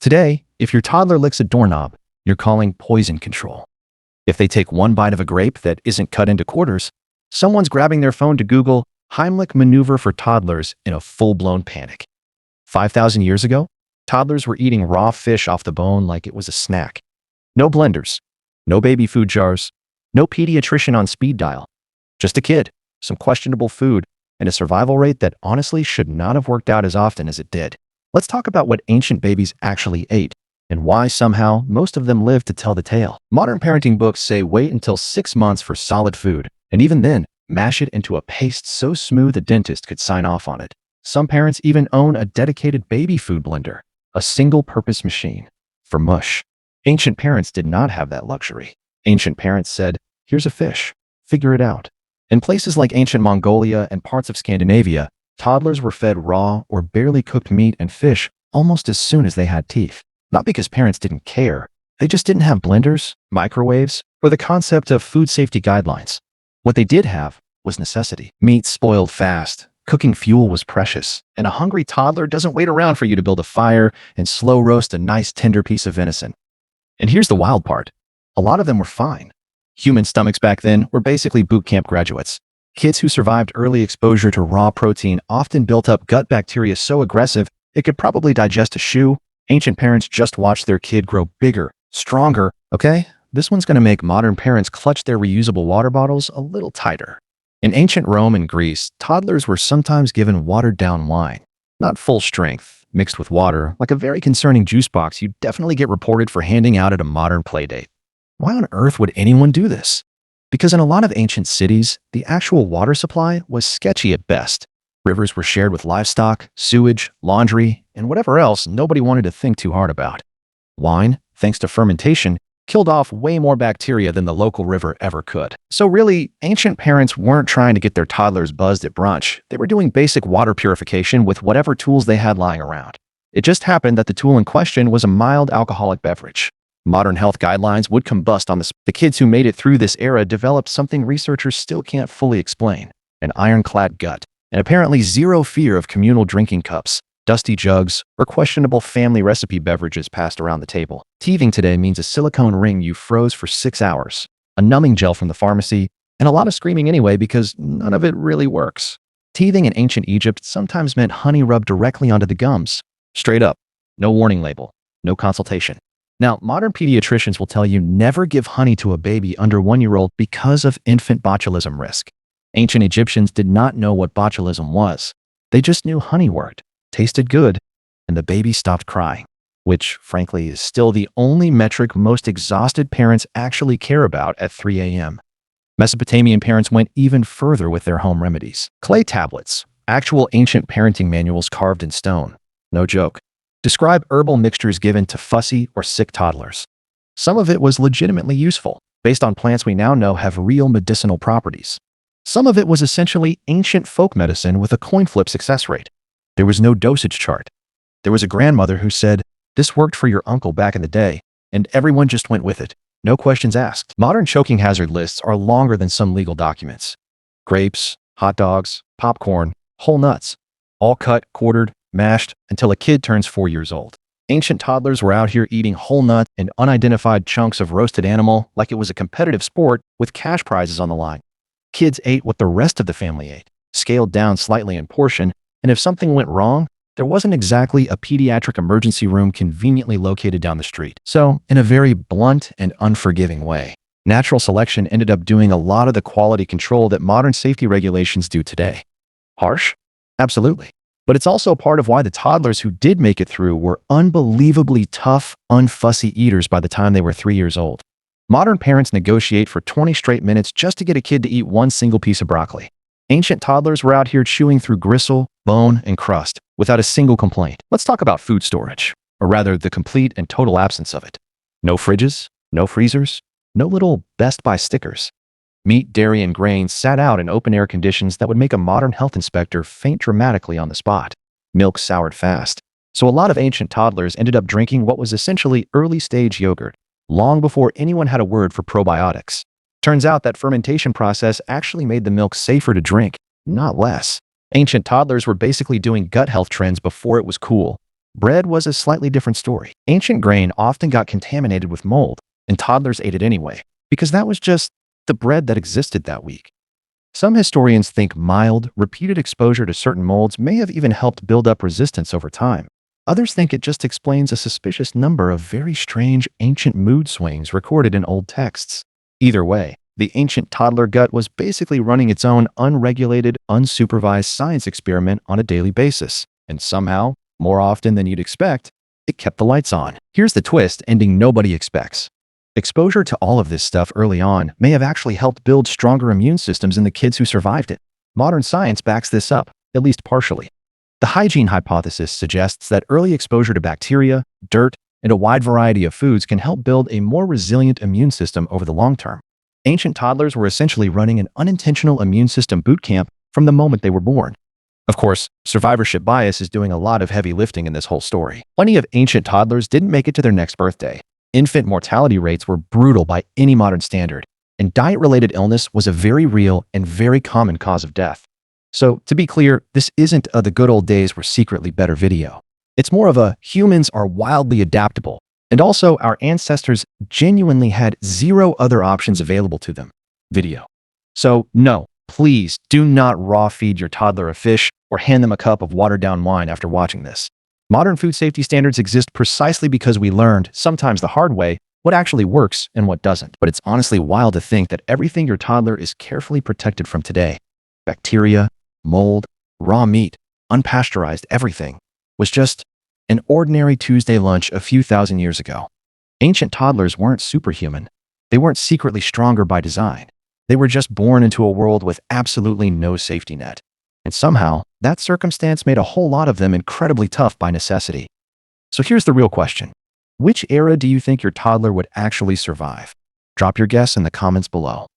Today, if your toddler licks a doorknob, you're calling poison control. If they take one bite of a grape that isn't cut into quarters, someone's grabbing their phone to Google Heimlich maneuver for toddlers in a full-blown panic. 5,000 years ago, toddlers were eating raw fish off the bone like it was a snack. No blenders, no baby food jars, no pediatrician on speed dial. Just a kid, some questionable food, and a survival rate that honestly should not have worked out as often as it did. Let's talk about what ancient babies actually ate and why somehow most of them lived to tell the tale. Modern parenting books say wait until 6 months for solid food, and even then, mash it into a paste so smooth a dentist could sign off on it. Some parents even own a dedicated baby food blender, a single-purpose machine for mush. Ancient parents did not have that luxury. Ancient parents said, "Here's a fish, figure it out." In places like ancient Mongolia and parts of Scandinavia, toddlers were fed raw or barely cooked meat and fish almost as soon as they had teeth. Not because parents didn't care, they just didn't have blenders, microwaves, or the concept of food safety guidelines. What they did have was necessity. Meat spoiled fast, cooking fuel was precious, and a hungry toddler doesn't wait around for you to build a fire and slow roast a nice tender piece of venison. And here's the wild part. A lot of them were fine. Human stomachs back then were basically boot camp graduates. Kids who survived early exposure to raw protein often built up gut bacteria so aggressive it could probably digest a shoe. Ancient parents just watched their kid grow bigger, stronger. Okay, this one's going to make modern parents clutch their reusable water bottles a little tighter. In ancient Rome and Greece, toddlers were sometimes given watered-down wine, not full strength, mixed with water, like a very concerning juice box you'd definitely get reported for handing out at a modern playdate. Why on earth would anyone do this? Because in a lot of ancient cities, the actual water supply was sketchy at best. Rivers were shared with livestock, sewage, laundry, and whatever else nobody wanted to think too hard about. Wine, thanks to fermentation, killed off way more bacteria than the local river ever could. So really, ancient parents weren't trying to get their toddlers buzzed at brunch. They were doing basic water purification with whatever tools they had lying around. It just happened that the tool in question was a mild alcoholic beverage. Modern health guidelines would combust on this. The kids who made it through this era developed something researchers still can't fully explain: an ironclad gut, and apparently zero fear of communal drinking cups, dusty jugs, or questionable family recipe beverages passed around the table. Teething today means a silicone ring you froze for 6 hours, a numbing gel from the pharmacy, and a lot of screaming anyway because none of it really works. Teething in ancient Egypt sometimes meant honey rubbed directly onto the gums. Straight up, no warning label, no consultation. Now, modern pediatricians will tell you never give honey to a baby under 1-year-old because of infant botulism risk. Ancient Egyptians did not know what botulism was. They just knew honey worked, tasted good, and the baby stopped crying, which, frankly, is still the only metric most exhausted parents actually care about at 3 a.m. Mesopotamian parents went even further with their home remedies. Clay tablets, actual ancient parenting manuals carved in stone. No joke. Describe herbal mixtures given to fussy or sick toddlers. Some of it was legitimately useful, based on plants we now know have real medicinal properties. Some of it was essentially ancient folk medicine with a coin flip success rate. There was no dosage chart. There was a grandmother who said, "This worked for your uncle back in the day," and everyone just went with it. No questions asked. Modern choking hazard lists are longer than some legal documents. Grapes, hot dogs, popcorn, whole nuts, all cut, quartered, mashed until a kid turns 4 years old. Ancient toddlers were out here eating whole nut and unidentified chunks of roasted animal like it was a competitive sport with cash prizes on the line. Kids ate what the rest of the family ate, scaled down slightly in portion, and if something went wrong, there wasn't exactly a pediatric emergency room conveniently located down the street. So, in a very blunt and unforgiving way, natural selection ended up doing a lot of the quality control that modern safety regulations do today. Harsh? Absolutely. But it's also part of why the toddlers who did make it through were unbelievably tough, unfussy eaters by the time they were 3 years old. Modern parents negotiate for 20 straight minutes just to get a kid to eat one single piece of broccoli. Ancient toddlers were out here chewing through gristle, bone, and crust without a single complaint. Let's talk about food storage, or rather the complete and total absence of it. No fridges, no freezers, no little Best Buy stickers. Meat, dairy, and grains sat out in open-air conditions that would make a modern health inspector faint dramatically on the spot. Milk soured fast. So a lot of ancient toddlers ended up drinking what was essentially early-stage yogurt, long before anyone had a word for probiotics. Turns out that fermentation process actually made the milk safer to drink, not less. Ancient toddlers were basically doing gut health trends before it was cool. Bread was a slightly different story. Ancient grain often got contaminated with mold, and toddlers ate it anyway, because that was just the bread that existed that week. Some historians think mild, repeated exposure to certain molds may have even helped build up resistance over time. Others think it just explains a suspicious number of very strange ancient mood swings recorded in old texts. Either way, the ancient toddler gut was basically running its own unregulated, unsupervised science experiment on a daily basis, and somehow, more often than you'd expect, it kept the lights on. Here's the twist ending nobody expects. Exposure to all of this stuff early on may have actually helped build stronger immune systems in the kids who survived it. Modern science backs this up, at least partially. The hygiene hypothesis suggests that early exposure to bacteria, dirt, and a wide variety of foods can help build a more resilient immune system over the long term. Ancient toddlers were essentially running an unintentional immune system boot camp from the moment they were born. Of course, survivorship bias is doing a lot of heavy lifting in this whole story. Plenty of ancient toddlers didn't make it to their next birthday. Infant mortality rates were brutal by any modern standard, and diet-related illness was a very real and very common cause of death. So, to be clear, this isn't a the good old days were secretly better video. It's more of a humans are wildly adaptable, and also our ancestors genuinely had zero other options available to them video. So, no, please do not raw feed your toddler a fish or hand them a cup of watered-down wine after watching this. Modern food safety standards exist precisely because we learned, sometimes the hard way, what actually works and what doesn't. But it's honestly wild to think that everything your toddler is carefully protected from today, bacteria, mold, raw meat, unpasteurized everything, was just an ordinary Tuesday lunch a few thousand years ago. Ancient toddlers weren't superhuman. They weren't secretly stronger by design. They were just born into a world with absolutely no safety net. And somehow, that circumstance made a whole lot of them incredibly tough by necessity. So here's the real question. Which era do you think your toddler would actually survive? Drop your guess in the comments below.